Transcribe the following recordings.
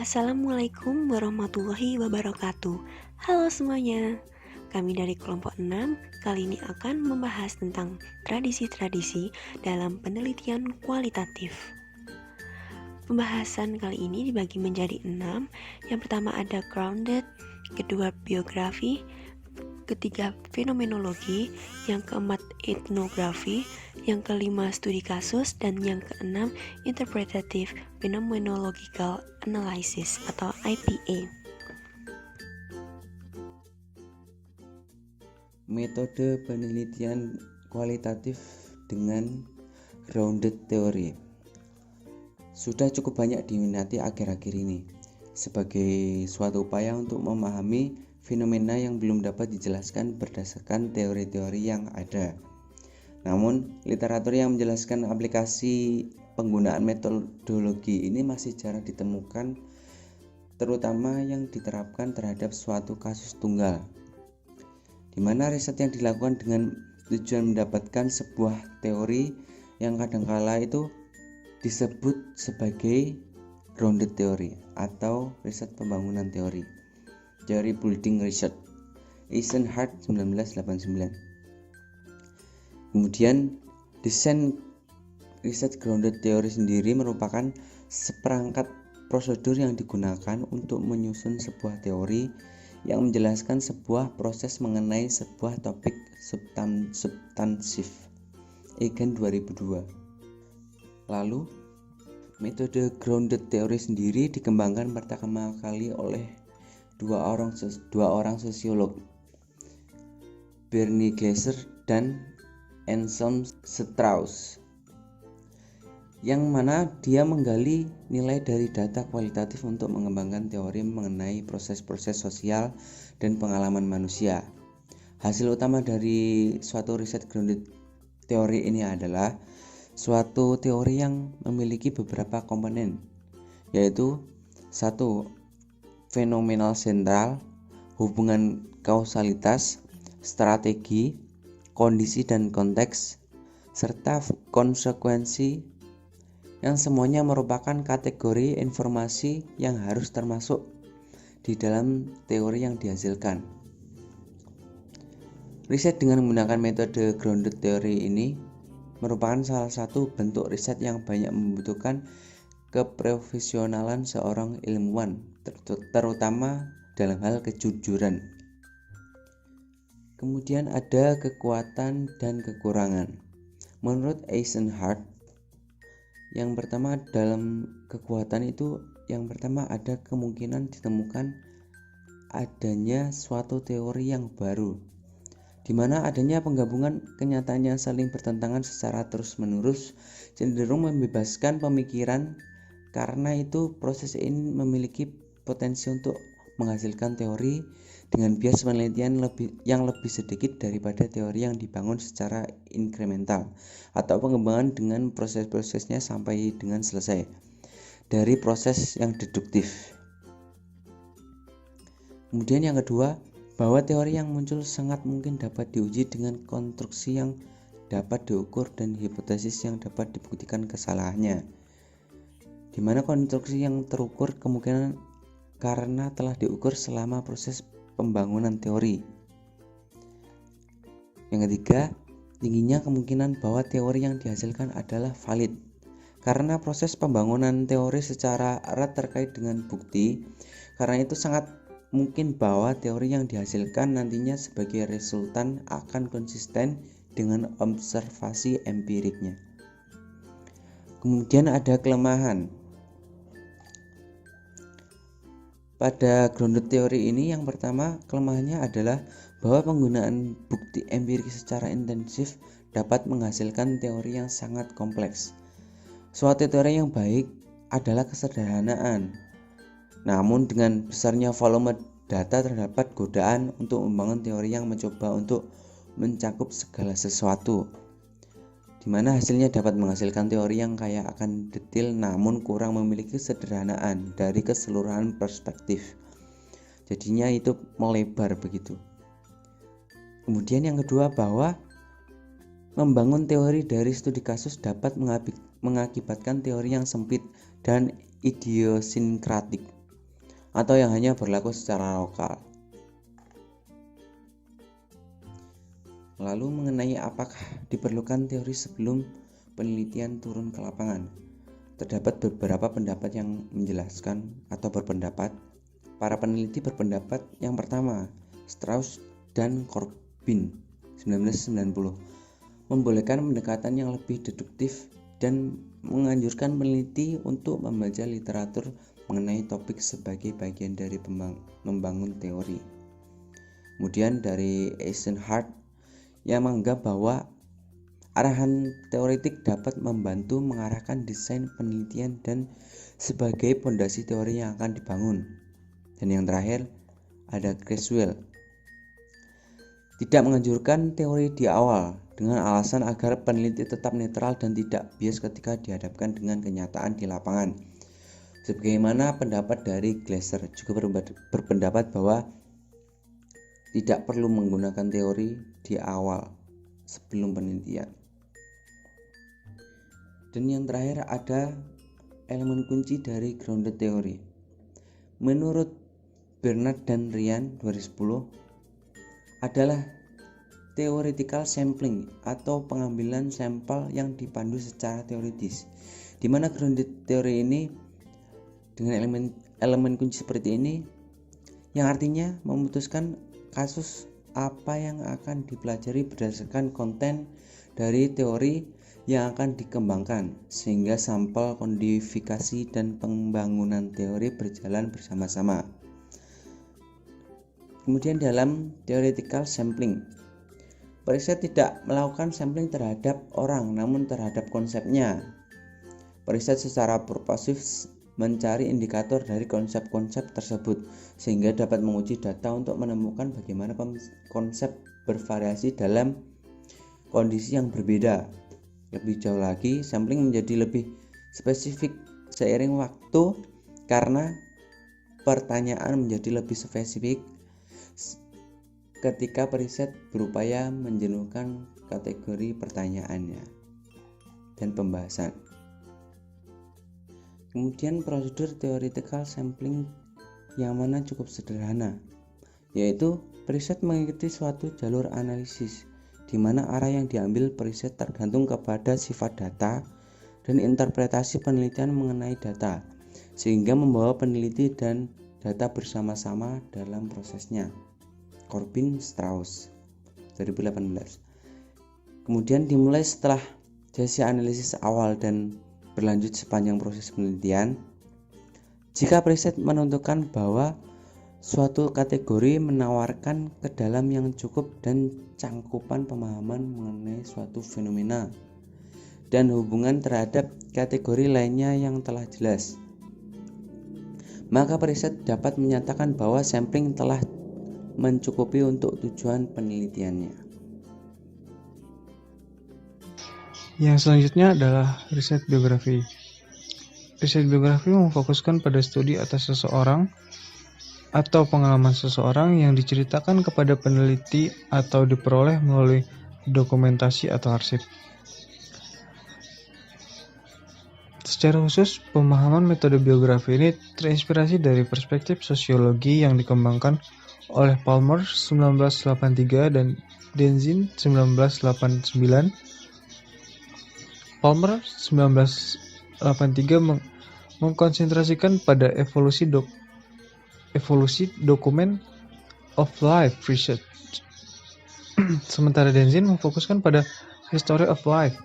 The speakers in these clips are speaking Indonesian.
Assalamualaikum warahmatullahi wabarakatuh. Halo semuanya. Kami dari kelompok 6 kali ini akan membahas tentang tradisi-tradisi dalam penelitian kualitatif. Pembahasan kali ini dibagi menjadi 6. Yang pertama ada grounded, kedua biografi, ketiga fenomenologi, yang keempat etnografi, yang kelima studi kasus, dan yang keenam interpretative phenomenological analysis atau IPA. Metode penelitian kualitatif dengan grounded theory sudah cukup banyak diminati akhir-akhir ini sebagai suatu upaya untuk memahami fenomena yang belum dapat dijelaskan berdasarkan teori-teori yang ada. Namun, literatur yang menjelaskan aplikasi penggunaan metodologi ini masih jarang ditemukan, terutama yang diterapkan terhadap suatu kasus tunggal, di mana riset yang dilakukan dengan tujuan mendapatkan sebuah teori yang kadangkala itu disebut sebagai grounded theory atau riset pembangunan teori building research, Eisenhardt 1989. Kemudian desain riset grounded theory sendiri merupakan seperangkat prosedur yang digunakan untuk menyusun sebuah teori yang menjelaskan sebuah proses mengenai sebuah topik substansif. Egan 2002. Lalu, metode grounded theory sendiri dikembangkan pertama kali oleh dua orang sosiolog, Bernie Glaser dan Anselm Strauss, yang mana dia menggali nilai dari data kualitatif untuk mengembangkan teori mengenai proses-proses sosial dan pengalaman manusia. Hasil utama dari suatu riset grounded teori ini adalah suatu teori yang memiliki beberapa komponen, yaitu 1. Fenomenal sentral, hubungan kausalitas, strategi, kondisi dan konteks, serta konsekuensi, yang semuanya merupakan kategori informasi yang harus termasuk di dalam teori yang dihasilkan. Riset dengan menggunakan metode grounded theory ini merupakan salah satu bentuk riset yang banyak membutuhkan keprofesionalan seorang ilmuwan, terutama dalam hal kejujuran. Kemudian ada kekuatan dan kekurangan. Menurut Eisenhardt, yang pertama dalam kekuatan itu, yang pertama ada kemungkinan ditemukan adanya suatu teori yang baru, di mana adanya penggabungan kenyataan yang saling bertentangan secara terus-menerus cenderung membebaskan pemikiran. Karena itu, proses ini memiliki potensi untuk menghasilkan teori dengan bias penelitian yang lebih sedikit daripada teori yang dibangun secara inkremental atau pengembangan dengan proses-prosesnya sampai dengan selesai dari proses yang deduktif. Kemudian yang kedua, bahwa teori yang muncul sangat mungkin dapat diuji dengan konstruksi yang dapat diukur dan hipotesis yang dapat dibuktikan kesalahannya, di mana konstruksi yang terukur kemungkinan karena telah diukur selama proses pembangunan teori. Yang ketiga, tingginya kemungkinan bahwa teori yang dihasilkan adalah valid, karena proses pembangunan teori secara erat terkait dengan bukti. Karena itu sangat mungkin bahwa teori yang dihasilkan nantinya sebagai resultan akan konsisten dengan observasi empiriknya. Kemudian ada kelemahan. Pada grounded theory ini, yang pertama kelemahannya adalah bahwa penggunaan bukti empirik secara intensif dapat menghasilkan teori yang sangat kompleks. Suatu teori yang baik adalah kesederhanaan. Namun dengan besarnya volume data terdapat godaan untuk membangun teori yang mencoba untuk mencakup segala sesuatu, di mana hasilnya dapat menghasilkan teori yang kaya akan detail namun kurang memiliki kesederhanaan dari keseluruhan perspektif. Jadinya itu melebar begitu. Kemudian yang kedua, bahwa membangun teori dari studi kasus dapat mengakibatkan teori yang sempit dan idiosinkratik. atau yang hanya berlaku secara lokal. Lalu mengenai apakah diperlukan teori sebelum penelitian turun ke lapangan, terdapat beberapa pendapat yang menjelaskan atau berpendapat. Para peneliti berpendapat yang pertama, Strauss dan Corbin 1990, membolehkan pendekatan yang lebih deduktif dan menganjurkan peneliti untuk membaca literatur mengenai topik sebagai bagian dari membangun teori. Kemudian dari Eisenhardt yang menganggap bahwa arahan teoretik dapat membantu mengarahkan desain penelitian dan sebagai fondasi teori yang akan dibangun. Dan yang terakhir ada Creswell, tidak menganjurkan teori di awal dengan alasan agar peneliti tetap netral dan tidak bias ketika dihadapkan dengan kenyataan di lapangan. Sebagaimana pendapat dari Glasser juga berpendapat bahwa tidak perlu menggunakan teori di awal sebelum penelitian. Dan yang terakhir ada elemen kunci dari grounded theory. Menurut Bernard dan Ryan 2010 adalah theoretical sampling atau pengambilan sampel yang dipandu secara teoritis, di mana grounded theory ini dengan elemen kunci seperti ini yang artinya memutuskan kasus apa yang akan dipelajari berdasarkan konten dari teori yang akan dikembangkan, sehingga sampel kodifikasi dan pembangunan teori berjalan bersama-sama. Kemudian dalam theoretical sampling, periset tidak melakukan sampling terhadap orang, namun terhadap konsepnya. Periset secara purposif mencari indikator dari konsep-konsep tersebut sehingga dapat menguji data untuk menemukan bagaimana konsep bervariasi dalam kondisi yang berbeda. Lebih jauh lagi, sampling menjadi lebih spesifik seiring waktu karena pertanyaan menjadi lebih spesifik ketika periset berupaya menjenuhkan kategori pertanyaannya dan pembahasan. Kemudian prosedur theoretical sampling yang mana cukup sederhana, yaitu periset mengikuti suatu jalur analisis di mana arah yang diambil periset tergantung kepada sifat data dan interpretasi penelitian mengenai data, sehingga membawa peneliti dan data bersama-sama dalam prosesnya. Corbin, Strauss 2018. Kemudian dimulai setelah sesi analisis awal dan berlanjut sepanjang proses penelitian. Jika periset menentukan bahwa suatu kategori menawarkan kedalam yang cukup dan cangkupan pemahaman mengenai suatu fenomena dan hubungan terhadap kategori lainnya yang telah jelas, maka periset dapat menyatakan bahwa sampling telah mencukupi untuk tujuan penelitiannya. Yang selanjutnya adalah riset biografi. Riset biografi memfokuskan pada studi atas seseorang atau pengalaman seseorang yang diceritakan kepada peneliti atau diperoleh melalui dokumentasi atau arsip. Secara khusus, pemahaman metode biografi ini terinspirasi dari perspektif sosiologi yang dikembangkan oleh Palmer 1983 dan Denzin 1989. Palmer 1983 mengkonsentrasikan pada evolusi dokumen of life research. Sementara Denzin memfokuskan pada history of life.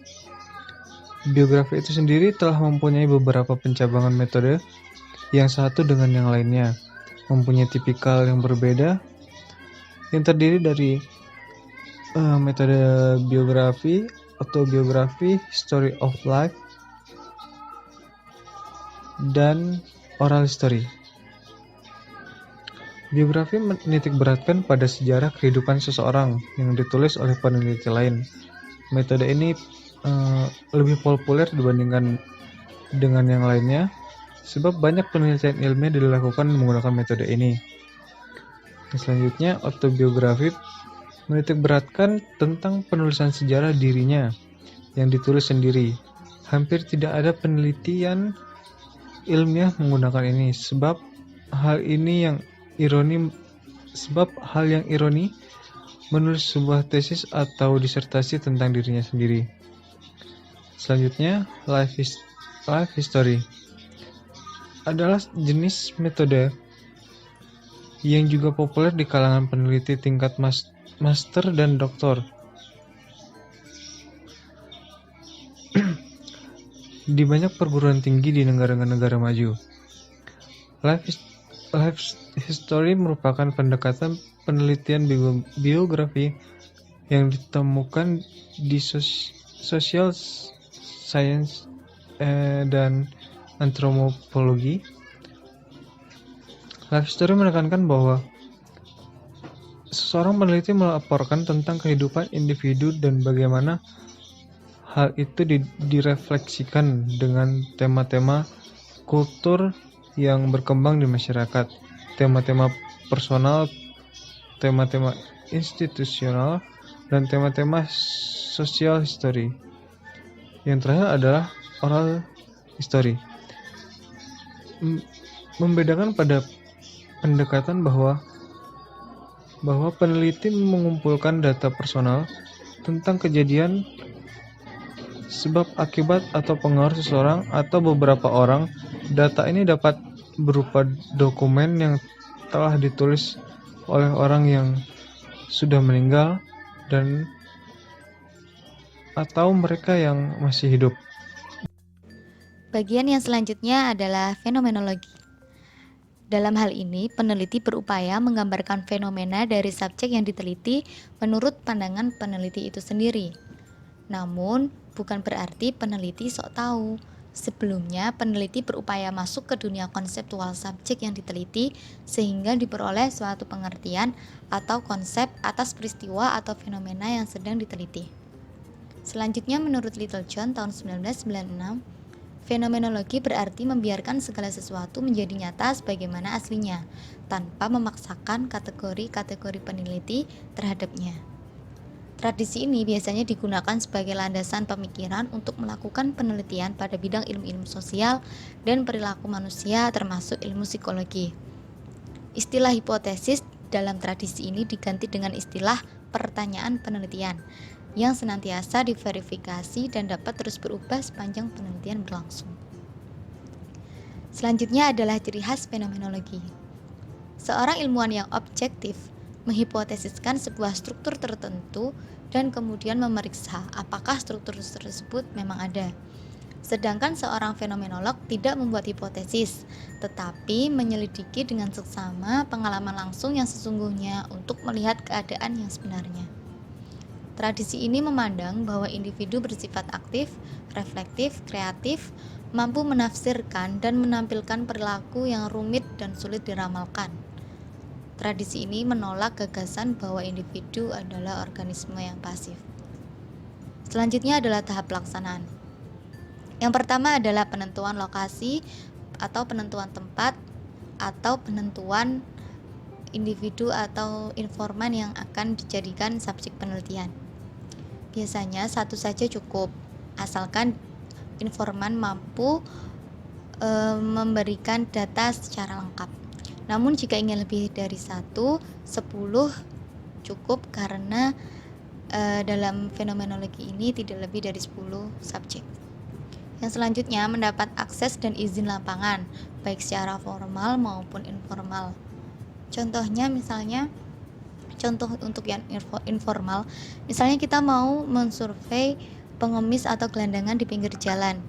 Biografi itu sendiri telah mempunyai beberapa pencabangan metode yang satu dengan yang lainnya, mempunyai tipikal yang berbeda, yang terdiri dari metode biografi, autobiografi, history of life, dan oral history. Biografi menitikberatkan pada sejarah kehidupan seseorang yang ditulis oleh peneliti lain. Metode ini lebih populer dibandingkan dengan yang lainnya, sebab banyak penelitian ilmiah dilakukan menggunakan metode ini. Selanjutnya, autobiografi menitikberatkan tentang penulisan sejarah dirinya yang ditulis sendiri. Hampir tidak ada penelitian ilmiah menggunakan ini, sebab hal yang ironi menulis sebuah tesis atau disertasi tentang dirinya sendiri. Selanjutnya, life history adalah jenis metode yang juga populer di kalangan peneliti tingkat master dan doktor. Di banyak perguruan tinggi di negara-negara maju. Life history merupakan pendekatan penelitian biografi yang ditemukan di social science dan antropologi. Life history menekankan bahwa seseorang peneliti melaporkan tentang kehidupan individu dan bagaimana hal itu direfleksikan dengan tema-tema kultur yang berkembang di masyarakat, tema-tema personal, tema-tema institusional, dan tema-tema social history. Yang terakhir adalah oral history. Membedakan pada pendekatan bahwa peneliti mengumpulkan data personal tentang kejadian, sebab akibat atau pengaruh seseorang atau beberapa orang. Data ini dapat berupa dokumen yang telah ditulis oleh orang yang sudah meninggal dan atau mereka yang masih hidup. Bagian yang selanjutnya adalah fenomenologi. Dalam hal ini, peneliti berupaya menggambarkan fenomena dari subjek yang diteliti menurut pandangan peneliti itu sendiri. Namun, bukan berarti peneliti sok tahu. Sebelumnya, peneliti berupaya masuk ke dunia konseptual subjek yang diteliti sehingga diperoleh suatu pengertian atau konsep atas peristiwa atau fenomena yang sedang diteliti. Selanjutnya, menurut Littlejohn tahun 1996, fenomenologi berarti membiarkan segala sesuatu menjadi nyata sebagaimana aslinya, tanpa memaksakan kategori-kategori peneliti terhadapnya. Tradisi ini biasanya digunakan sebagai landasan pemikiran untuk melakukan penelitian pada bidang ilmu-ilmu sosial dan perilaku manusia termasuk ilmu psikologi. Istilah hipotesis dalam tradisi ini diganti dengan istilah pertanyaan penelitian yang senantiasa diverifikasi dan dapat terus berubah sepanjang penelitian berlangsung. Selanjutnya adalah ciri khas fenomenologi. Seorang ilmuwan yang objektif menghipotesiskan sebuah struktur tertentu dan kemudian memeriksa apakah struktur tersebut memang ada. Sedangkan seorang fenomenolog tidak membuat hipotesis, tetapi menyelidiki dengan seksama pengalaman langsung yang sesungguhnya untuk melihat keadaan yang sebenarnya. Tradisi ini memandang bahwa individu bersifat aktif, reflektif, kreatif, mampu menafsirkan dan menampilkan perilaku yang rumit dan sulit diramalkan. Tradisi ini menolak gagasan bahwa individu adalah organisme yang pasif. Selanjutnya adalah tahap pelaksanaan. Yang pertama adalah penentuan lokasi atau penentuan tempat atau penentuan individu atau informan yang akan dijadikan subjek penelitian. Biasanya satu saja cukup, asalkan informan mampu memberikan data secara lengkap. Namun jika ingin lebih dari 1, 10 cukup karena dalam fenomenologi ini tidak lebih dari 10 subjek. Yang selanjutnya mendapat akses dan izin lapangan, baik secara formal maupun informal. Contohnya contoh untuk yang informal, misalnya kita mau mensurvei pengemis atau gelandangan di pinggir jalan.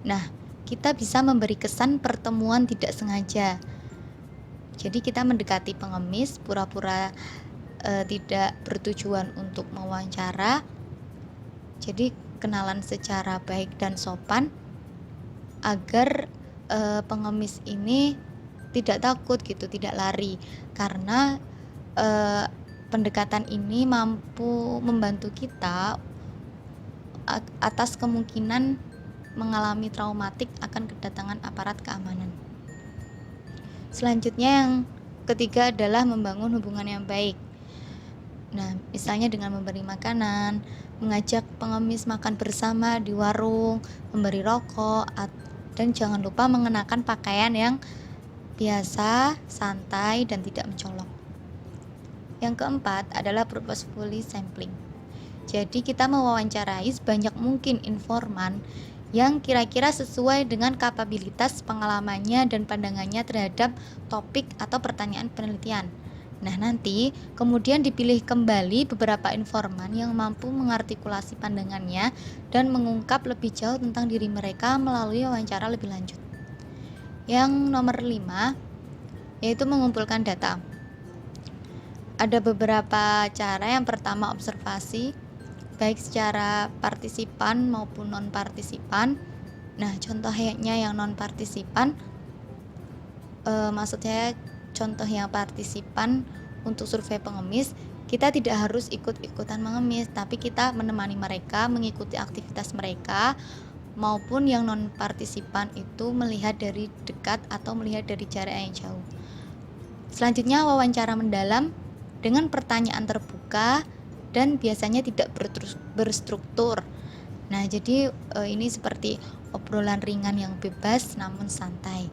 Nah, kita bisa memberi kesan pertemuan tidak sengaja. Jadi kita mendekati pengemis, pura-pura tidak bertujuan untuk mewawancara. Jadi kenalan secara baik dan sopan agar pengemis ini tidak takut gitu, tidak lari, karena pendekatan ini mampu membantu kita atas kemungkinan mengalami traumatik akan kedatangan aparat keamanan. Selanjutnya yang ketiga adalah membangun hubungan yang baik. Nah, misalnya dengan memberi makanan, mengajak pengemis makan bersama di warung, memberi rokok, dan jangan lupa mengenakan pakaian yang biasa, santai, dan tidak mencolok. Yang keempat adalah purposefully sampling. Jadi kita mewawancarai sebanyak mungkin informan yang kira-kira sesuai dengan kapabilitas pengalamannya dan pandangannya terhadap topik atau pertanyaan penelitian. Nah, nanti kemudian dipilih kembali beberapa informan yang mampu mengartikulasi pandangannya dan mengungkap lebih jauh tentang diri mereka melalui wawancara lebih lanjut. Yang nomor 5 yaitu mengumpulkan data. Ada beberapa cara. Yang pertama, observasi, baik secara partisipan maupun non-partisipan. Nah, contohnya yang non-partisipan, maksudnya contoh yang partisipan untuk survei pengemis, kita tidak harus ikut-ikutan mengemis, tapi kita menemani mereka, mengikuti aktivitas mereka, maupun yang non-partisipan itu melihat dari dekat atau melihat dari jarak yang jauh. Selanjutnya, wawancara mendalam dengan pertanyaan terbuka dan biasanya tidak berstruktur. Nah, jadi ini seperti obrolan ringan yang bebas namun santai.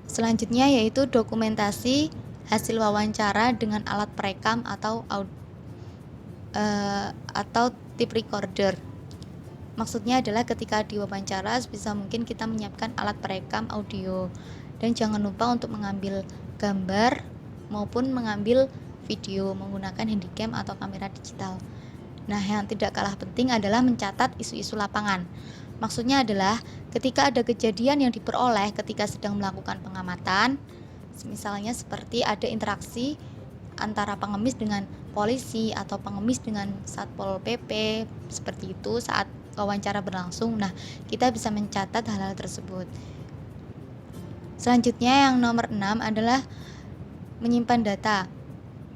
Selanjutnya yaitu dokumentasi hasil wawancara dengan alat perekam atau tape recorder. Maksudnya adalah ketika diwawancara sebisa mungkin kita menyiapkan alat perekam audio dan jangan lupa untuk mengambil gambar maupun mengambil video menggunakan handycam atau kamera digital. Nah, yang tidak kalah penting adalah mencatat isu-isu lapangan. Maksudnya adalah ketika ada kejadian yang diperoleh ketika sedang melakukan pengamatan, misalnya seperti ada interaksi antara pengemis dengan polisi atau pengemis dengan Satpol PP, seperti itu saat wawancara berlangsung. Nah, kita bisa mencatat hal-hal tersebut. Selanjutnya yang nomor 6 adalah menyimpan data.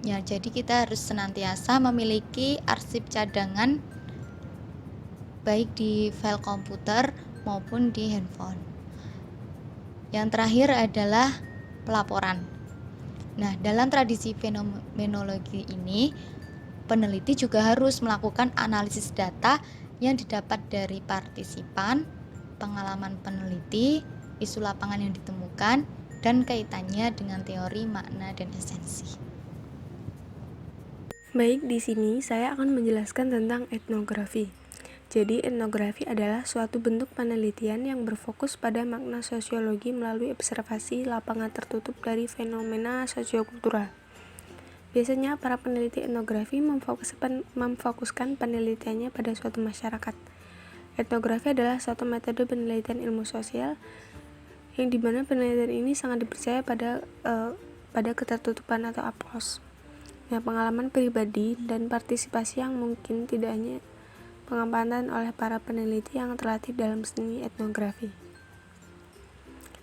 Ya, jadi kita harus senantiasa memiliki arsip cadangan baik di file komputer maupun di handphone. Yang terakhir adalah pelaporan. Nah, dalam tradisi fenomenologi ini, peneliti juga harus melakukan analisis data yang didapat dari partisipan, pengalaman peneliti, isu lapangan yang ditemukan, dan kaitannya dengan teori, makna, dan esensi. Baik, di sini saya akan menjelaskan tentang etnografi. Jadi, etnografi adalah suatu bentuk penelitian yang berfokus pada makna sosiologi melalui observasi lapangan tertutup dari fenomena sosiokultural. Biasanya, para peneliti etnografi memfokuskan penelitiannya pada suatu masyarakat. Etnografi adalah suatu metode penelitian ilmu sosial yang dimana penelitian ini sangat dipercaya pada ketertutupan atau aplos. Nah, pengalaman pribadi dan partisipasi yang mungkin tidak hanya pengamatan oleh para peneliti yang terlatih dalam seni etnografi.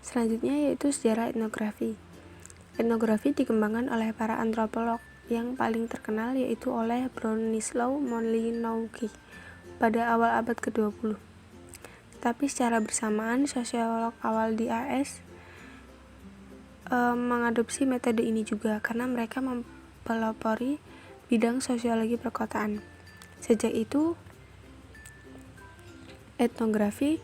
Selanjutnya yaitu sejarah etnografi. Etnografi dikembangkan oleh para antropolog yang paling terkenal yaitu oleh Bronislaw Malinowski pada awal abad ke-20. Tapi secara bersamaan sosiolog awal di AS mengadopsi metode ini juga karena mereka mempelopori bidang sosiologi perkotaan. Sejak itu etnografi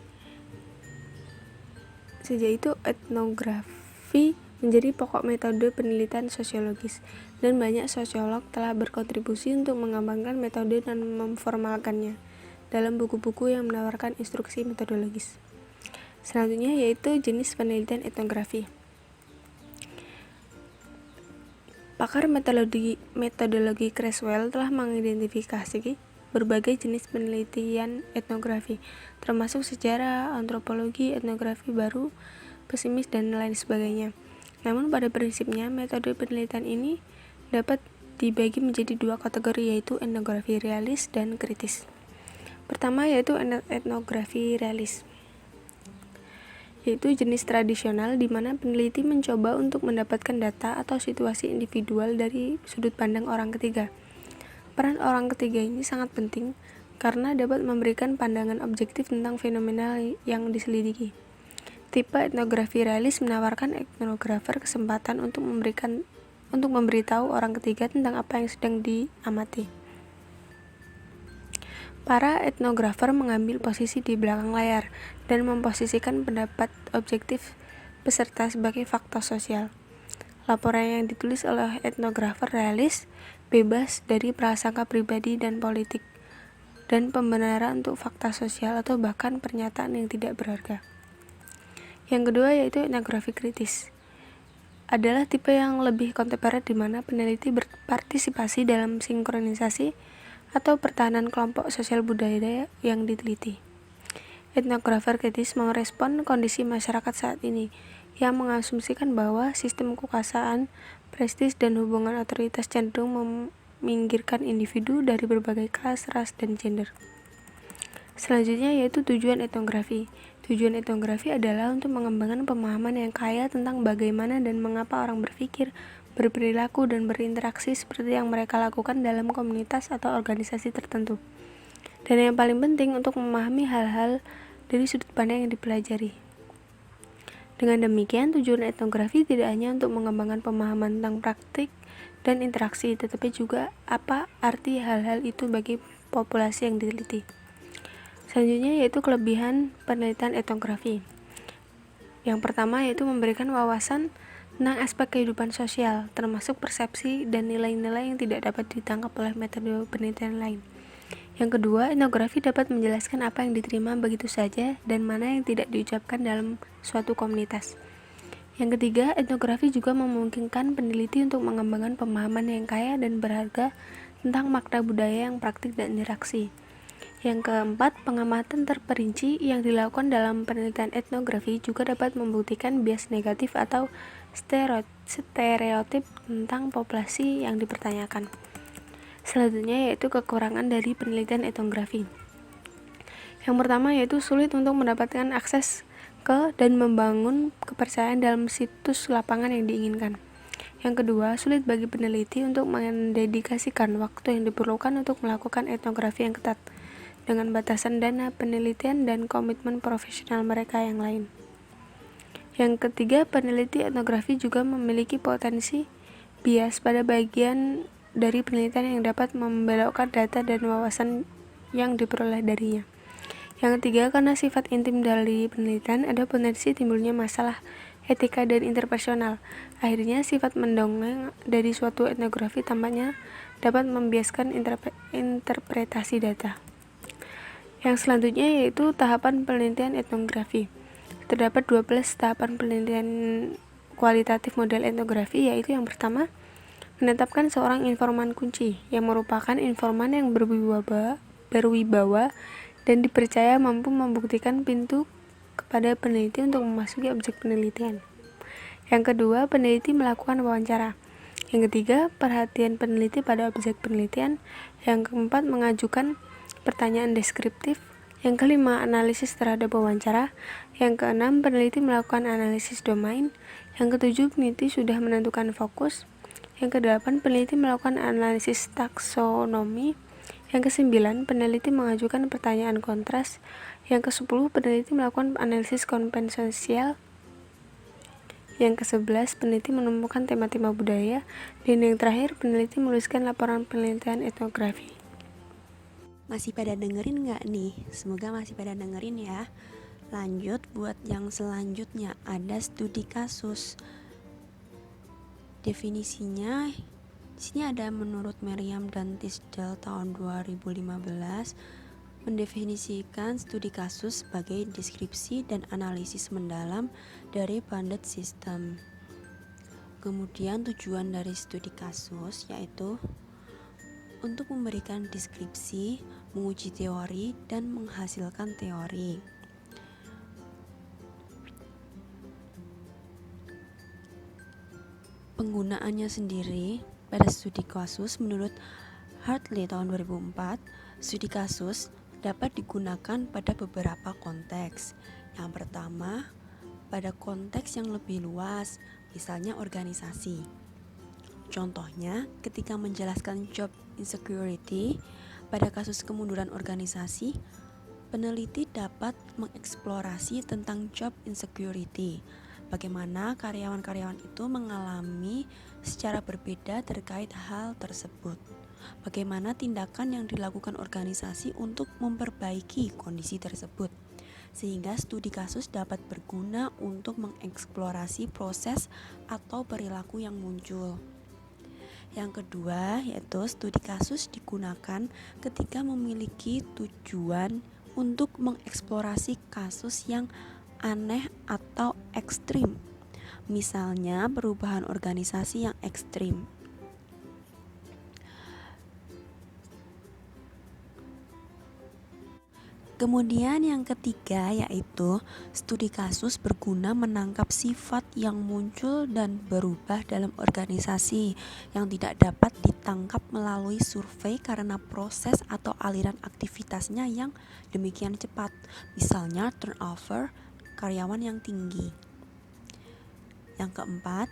menjadi pokok metode penelitian sosiologis dan banyak sosiolog telah berkontribusi untuk mengembangkan metode dan memformalkannya dalam buku-buku yang menawarkan instruksi metodologis. Selanjutnya yaitu jenis penelitian etnografi. Pakar metodologi Creswell telah mengidentifikasi berbagai jenis penelitian etnografi, termasuk sejarah, antropologi, etnografi baru, pesimis, dan lain sebagainya. Namun pada prinsipnya, metode penelitian ini dapat dibagi menjadi dua kategori, yaitu etnografi realis dan kritis. Pertama yaitu etnografi realis, yaitu jenis tradisional di mana peneliti mencoba untuk mendapatkan data atau situasi individual dari sudut pandang orang ketiga. Peran orang ketiga ini sangat penting karena dapat memberikan pandangan objektif tentang fenomena yang diselidiki. Tipe etnografi realis menawarkan etnografer kesempatan untuk memberitahu orang ketiga tentang apa yang sedang diamati. Para etnografer mengambil posisi di belakang layar dan memposisikan pendapat objektif peserta sebagai fakta sosial. Laporan yang ditulis oleh etnografer realis, bebas dari prasangka pribadi dan politik, dan pembenaran untuk fakta sosial atau bahkan pernyataan yang tidak berharga. Yang kedua yaitu etnografi kritis. Adalah tipe yang lebih kontemporer di mana peneliti berpartisipasi dalam sinkronisasi atau pertahanan kelompok sosial budaya yang diteliti. Etnografer kritis merespon kondisi masyarakat saat ini yang mengasumsikan bahwa sistem kekuasaan, prestis, dan hubungan otoritas cenderung meminggirkan individu dari berbagai kelas, ras, dan gender. Selanjutnya yaitu tujuan etnografi. Tujuan etnografi adalah untuk mengembangkan pemahaman yang kaya tentang bagaimana dan mengapa orang berpikir, berperilaku, dan berinteraksi seperti yang mereka lakukan dalam komunitas atau organisasi tertentu. Dan yang paling penting untuk memahami hal-hal dari sudut pandang yang dipelajari. Dengan demikian, tujuan etnografi tidak hanya untuk mengembangkan pemahaman tentang praktik dan interaksi, tetapi juga apa arti hal-hal itu bagi populasi yang diteliti. Selanjutnya yaitu kelebihan penelitian etnografi. Yang pertama yaitu memberikan wawasan tentang aspek kehidupan sosial, termasuk persepsi dan nilai-nilai yang tidak dapat ditangkap oleh metode penelitian lain. Yang kedua, etnografi dapat menjelaskan apa yang diterima begitu saja dan mana yang tidak diucapkan dalam suatu komunitas. Yang ketiga, etnografi juga memungkinkan peneliti untuk mengembangkan pemahaman yang kaya dan berharga tentang makna budaya yang praktik dan interaksi. Yang keempat, pengamatan terperinci yang dilakukan dalam penelitian etnografi juga dapat membuktikan bias negatif atau stereotip tentang populasi yang dipertanyakan. Selanjutnya yaitu kekurangan dari penelitian etnografi. Yang pertama yaitu sulit untuk mendapatkan akses ke dan membangun kepercayaan dalam situs lapangan yang diinginkan. Yang kedua, sulit bagi peneliti untuk mendedikasikan waktu yang diperlukan untuk melakukan etnografi yang ketat, dengan batasan dana penelitian dan komitmen profesional mereka yang lain. Yang ketiga, peneliti etnografi juga memiliki potensi bias pada bagian dari penelitian yang dapat membelokkan data dan wawasan yang diperoleh darinya. Yang ketiga, karena sifat intim dari penelitian, ada potensi timbulnya masalah etika dan interpersonal. Akhirnya, sifat mendongeng dari suatu etnografi tampaknya dapat membiaskan interpretasi data. Yang selanjutnya yaitu tahapan penelitian etnografi. Terdapat 12 tahapan penelitian kualitatif model etnografi, yaitu yang pertama, menetapkan seorang informan kunci yang merupakan informan yang berwibawa dan dipercaya mampu membuktikan pintu kepada peneliti untuk memasuki objek penelitian. Yang kedua, peneliti melakukan wawancara. Yang ketiga, perhatian peneliti pada objek penelitian. Yang keempat, mengajukan pertanyaan deskriptif. Yang kelima, analisis terhadap wawancara. Yang keenam, peneliti melakukan analisis domain. Yang ketujuh, peneliti sudah menentukan fokus. Yang kedelapan, peneliti melakukan analisis taksonomi. Yang kesembilan, peneliti mengajukan pertanyaan kontras. Yang kesepuluh, peneliti melakukan analisis kompensasional. Yang ke-11, peneliti menemukan tema-tema budaya. Dan yang terakhir, peneliti menuliskan laporan penelitian etnografi. Masih pada dengerin nggak nih? Semoga masih pada dengerin ya. Lanjut buat yang selanjutnya, ada studi kasus. Definisinya di sini ada menurut Merriam dan Tisdale tahun 2015 mendefinisikan studi kasus sebagai deskripsi dan analisis mendalam dari bounded system. Kemudian tujuan dari studi kasus yaitu untuk memberikan deskripsi, menguji teori, dan menghasilkan teori. Penggunaannya sendiri pada studi kasus menurut Hartley tahun 2004, studi kasus dapat digunakan pada beberapa konteks. Yang pertama, pada konteks yang lebih luas, misalnya organisasi. Contohnya, ketika menjelaskan job insecurity, pada kasus kemunduran organisasi, peneliti dapat mengeksplorasi tentang job insecurity. Bagaimana karyawan-karyawan itu mengalami secara berbeda terkait hal tersebut. Bagaimana tindakan yang dilakukan organisasi untuk memperbaiki kondisi tersebut. sehingga studi kasus dapat berguna untuk mengeksplorasi proses atau perilaku yang muncul. Yang kedua, yaitu studi kasus digunakan ketika memiliki tujuan untuk mengeksplorasi kasus yang aneh atau ekstrim. Misalnya, perubahan organisasi yang ekstrim. Kemudian yang ketiga yaitu studi kasus berguna menangkap sifat yang muncul dan berubah dalam organisasi yang tidak dapat ditangkap melalui survei karena proses atau aliran aktivitasnya yang demikian cepat, misalnya turnover karyawan yang tinggi. Yang keempat,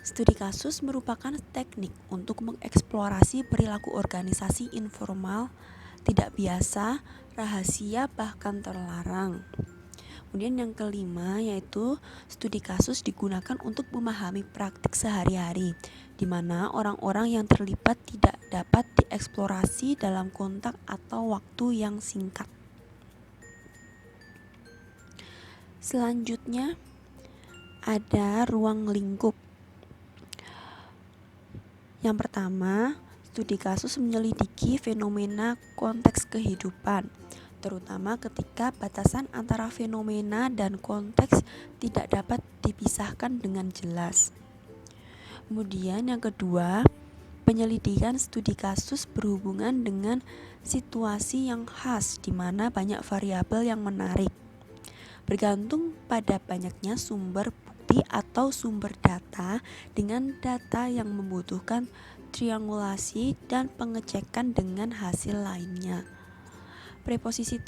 studi kasus merupakan teknik untuk mengeksplorasi perilaku organisasi informal, tidak biasa, rahasia, bahkan terlarang. Kemudian yang kelima yaitu studi kasus digunakan untuk memahami praktik sehari-hari, di mana orang-orang yang terlibat tidak dapat dieksplorasi dalam kontak atau waktu yang singkat. Selanjutnya ada ruang lingkup. Yang pertama, studi kasus menyelidiki fenomena konteks kehidupan, terutama ketika batasan antara fenomena dan konteks tidak dapat dipisahkan dengan jelas. Kemudian yang kedua, penyelidikan studi kasus berhubungan dengan situasi yang khas di mana banyak variabel yang menarik. Bergantung pada banyaknya sumber bukti atau sumber data dengan data yang membutuhkan triangulasi dan pengecekan dengan hasil lainnya. Preposisi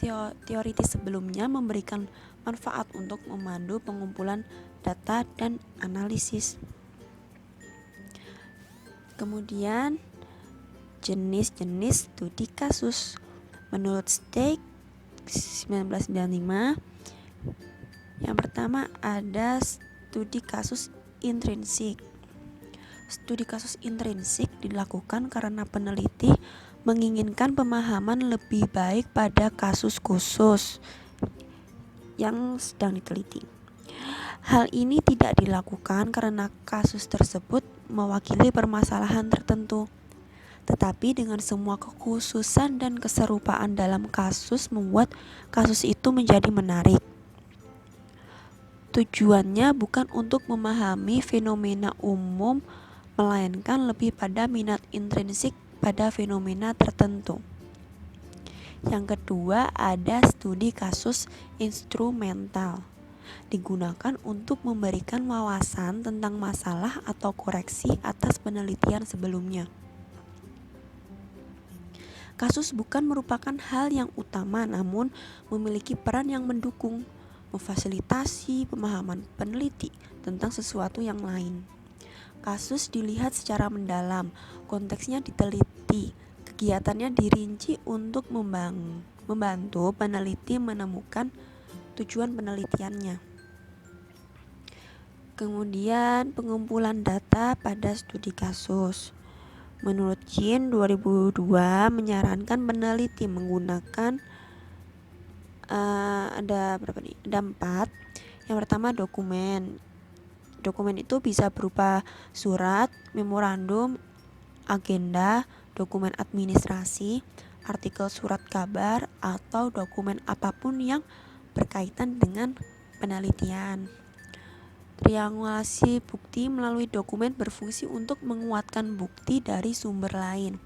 teoritis sebelumnya memberikan manfaat untuk memandu pengumpulan data dan analisis. Kemudian jenis-jenis studi kasus. Menurut Stake 1995, yang pertama ada studi kasus intrinsik. Studi kasus intrinsik dilakukan karena peneliti menginginkan pemahaman lebih baik pada kasus khusus yang sedang diteliti. Hal ini tidak dilakukan karena kasus tersebut mewakili permasalahan tertentu, tetapi dengan semua kekhususan dan keserupaan dalam kasus membuat kasus itu menjadi menarik. Tujuannya bukan untuk memahami fenomena umum, melainkan lebih pada minat intrinsik pada fenomena tertentu. Yang kedua ada studi kasus instrumental. Digunakan untuk memberikan wawasan tentang masalah atau koreksi atas penelitian sebelumnya. Kasus bukan merupakan hal yang utama, namun memiliki peran yang mendukung, memfasilitasi pemahaman peneliti tentang sesuatu yang lain. Kasus dilihat secara mendalam, konteksnya diteliti, kegiatannya dirinci untuk membantu peneliti menemukan tujuan penelitiannya. Kemudian pengumpulan data pada studi kasus. Menurut Jin 2002 menyarankan peneliti menggunakan ada 4. Yang pertama dokumen. Dokumen itu bisa berupa surat, memorandum, agenda, dokumen administrasi, artikel surat kabar, atau dokumen apapun yang berkaitan dengan penelitian. Triangulasi bukti melalui dokumen berfungsi untuk menguatkan bukti dari sumber lain.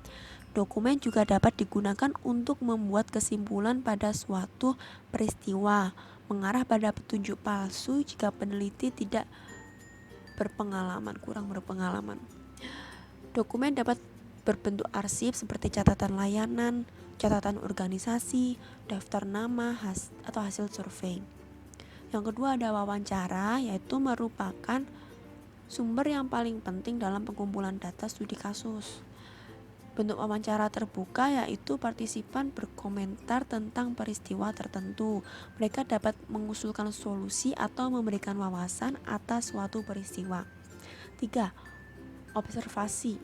Dokumen juga dapat digunakan untuk membuat kesimpulan pada suatu peristiwa, mengarah pada petunjuk palsu jika peneliti tidak kurang berpengalaman. Dokumen dapat berbentuk arsip seperti catatan layanan, catatan organisasi, daftar nama, atau hasil survei. Yang kedua ada wawancara, yaitu merupakan sumber yang paling penting dalam pengumpulan data studi kasus. Bentuk wawancara terbuka yaitu partisipan berkomentar tentang peristiwa tertentu. Mereka dapat mengusulkan solusi atau memberikan wawasan atas suatu peristiwa. 3. Observasi.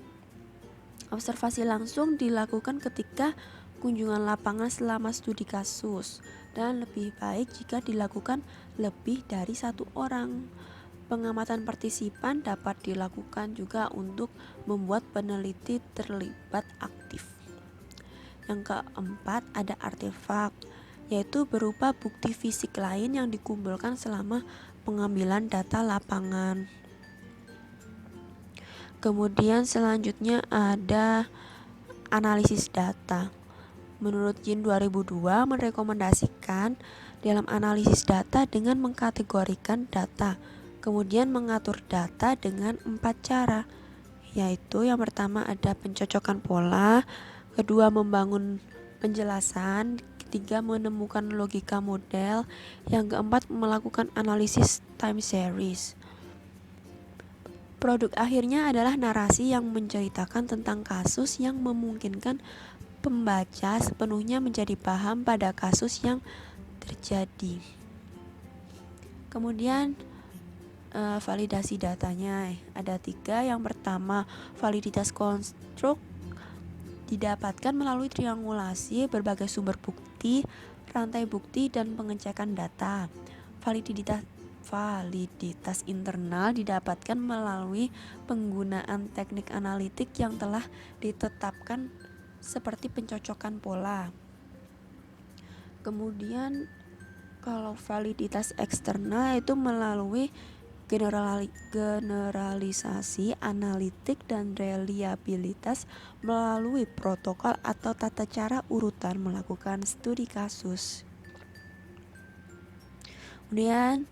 Observasi langsung dilakukan ketika kunjungan lapangan selama studi kasus. dan lebih baik jika dilakukan lebih dari satu orang. Pengamatan partisipan dapat dilakukan juga untuk membuat peneliti terlibat aktif. Yang keempat, ada artefak, yaitu berupa bukti fisik lain yang dikumpulkan selama pengambilan data lapangan. Kemudian selanjutnya ada analisis data. Menurut Yin 2002 merekomendasikan dalam analisis data dengan mengkategorikan data, kemudian mengatur data dengan 4 cara, yaitu yang pertama ada pencocokan pola, kedua membangun penjelasan, ketiga menemukan logika model, yang keempat melakukan analisis time series. Produk akhirnya adalah narasi yang menceritakan tentang kasus yang memungkinkan pembaca sepenuhnya menjadi paham pada kasus yang terjadi. Kemudian validasi datanya ada 3. Yang pertama, validitas konstruk didapatkan melalui triangulasi berbagai sumber bukti, rantai bukti, dan pengecekan data. Validitas internal didapatkan melalui penggunaan teknik analitik yang telah ditetapkan seperti pencocokan pola. Kemudian kalau validitas eksternal itu melalui generalisasi analitik dan reliabilitas melalui protokol atau tata cara urutan melakukan studi kasus. Kemudian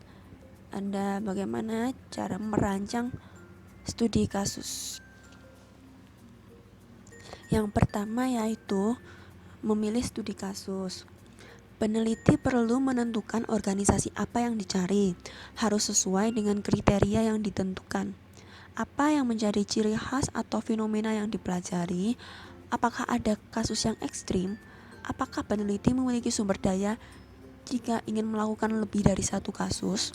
ada bagaimana cara merancang studi kasus. Yang pertama yaitu memilih studi kasus. Peneliti perlu menentukan organisasi apa yang dicari, harus sesuai dengan kriteria yang ditentukan. Apa yang menjadi ciri khas atau fenomena yang dipelajari? Apakah ada kasus yang ekstrim? Apakah peneliti memiliki sumber daya jika ingin melakukan lebih dari satu kasus?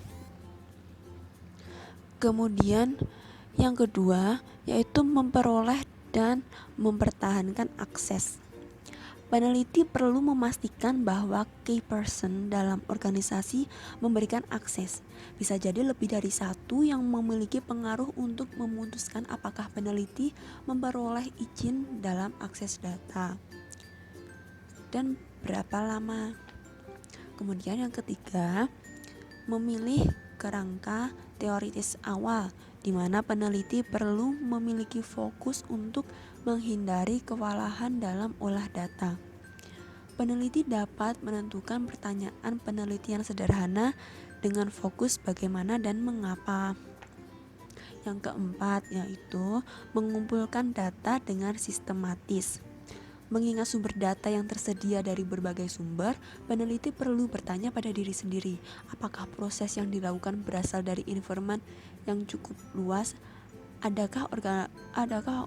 Kemudian yang kedua yaitu memperoleh dan mempertahankan akses. Peneliti perlu memastikan bahwa key person dalam organisasi memberikan akses. Bisa jadi lebih dari satu yang memiliki pengaruh untuk memutuskan apakah peneliti memperoleh izin dalam akses data dan berapa lama. Kemudian yang ketiga, memilih kerangka teoritis awal, di mana peneliti perlu memiliki fokus untuk menghindari kewalahan dalam olah data. Peneliti dapat menentukan pertanyaan penelitian sederhana dengan fokus bagaimana dan mengapa. Yang keempat yaitu mengumpulkan data dengan sistematis. Mengingat sumber data yang tersedia dari berbagai sumber, peneliti perlu bertanya pada diri sendiri, apakah proses yang dilakukan berasal dari informan yang cukup luas? Adakah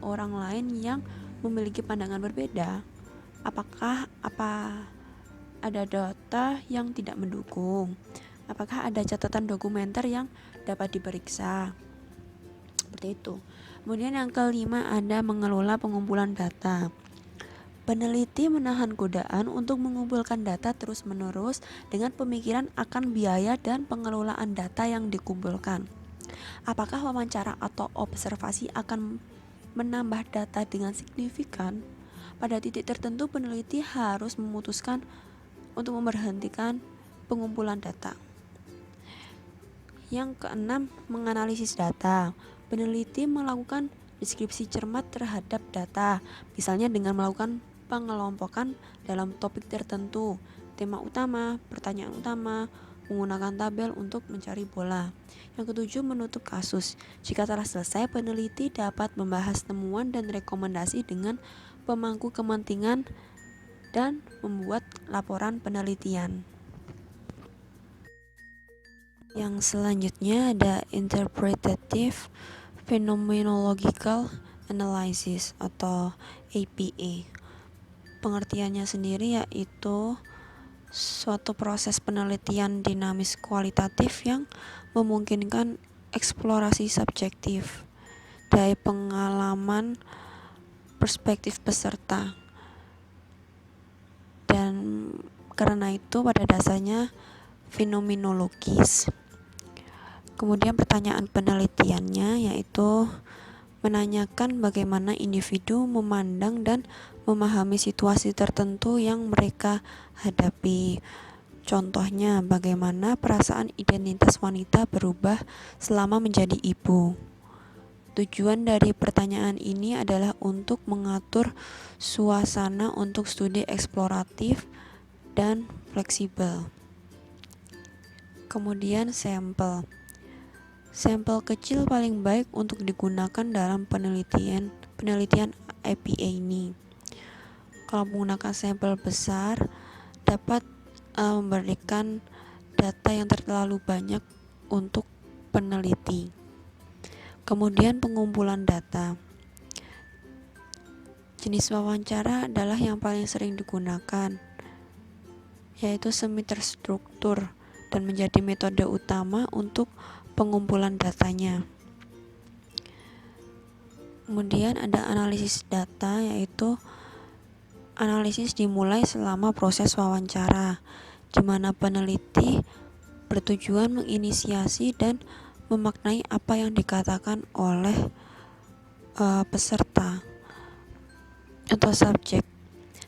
orang lain yang memiliki pandangan berbeda? Apakah ada data yang tidak mendukung? Apakah ada catatan dokumenter yang dapat diperiksa? Seperti itu. Kemudian yang kelima ada mengelola pengumpulan data. Peneliti menahan godaan untuk mengumpulkan data terus-menerus dengan pemikiran akan biaya dan pengelolaan data yang dikumpulkan. Apakah wawancara atau observasi akan menambah data dengan signifikan? Pada titik tertentu peneliti harus memutuskan untuk memberhentikan pengumpulan data. Yang keenam, menganalisis data. Peneliti melakukan deskripsi cermat terhadap data, misalnya dengan melakukan pengelompokan dalam topik tertentu, tema utama, pertanyaan utama, menggunakan tabel untuk mencari bola. Yang ketujuh, menutup kasus. Jika telah selesai, peneliti dapat membahas temuan dan rekomendasi dengan pemangku kepentingan dan membuat laporan penelitian. Yang selanjutnya ada Interpretative Phenomenological Analysis atau APA. Pengertiannya sendiri yaitu suatu proses penelitian dinamis kualitatif yang memungkinkan eksplorasi subjektif dari pengalaman perspektif peserta dan karena itu pada dasarnya fenomenologis. Kemudian pertanyaan penelitiannya yaitu menanyakan bagaimana individu memandang dan memahami situasi tertentu yang mereka hadapi. Contohnya, bagaimana perasaan identitas wanita berubah selama menjadi ibu. Tujuan dari pertanyaan ini adalah untuk mengatur suasana untuk studi eksploratif dan fleksibel. Kemudian sampel. Sampel kecil paling baik untuk digunakan dalam penelitian IPA ini. Kalau menggunakan sampel besar dapat memberikan data yang terlalu banyak untuk peneliti. Kemudian pengumpulan data. Jenis wawancara adalah yang paling sering digunakan, yaitu semi terstruktur dan menjadi metode utama untuk pengumpulan datanya. Kemudian ada analisis data, yaitu analisis dimulai selama proses wawancara, di mana peneliti bertujuan menginisiasi dan memaknai apa yang dikatakan oleh peserta atau subjek.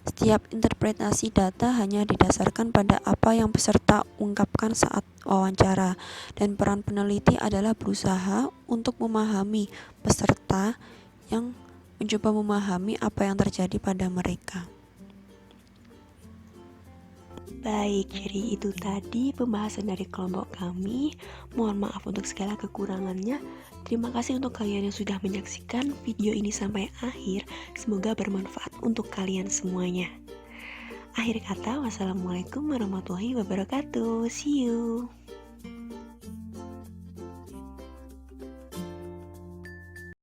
Setiap interpretasi data hanya didasarkan pada apa yang peserta ungkapkan saat wawancara, dan peran peneliti adalah berusaha untuk memahami peserta yang mencoba memahami apa yang terjadi pada mereka. Baik, jadi itu tadi pembahasan dari kelompok kami. Mohon maaf untuk segala kekurangannya. Terima kasih untuk kalian yang sudah menyaksikan video ini sampai akhir. Semoga bermanfaat untuk kalian semuanya. Akhir kata, wassalamualaikum warahmatullahi wabarakatuh. See you.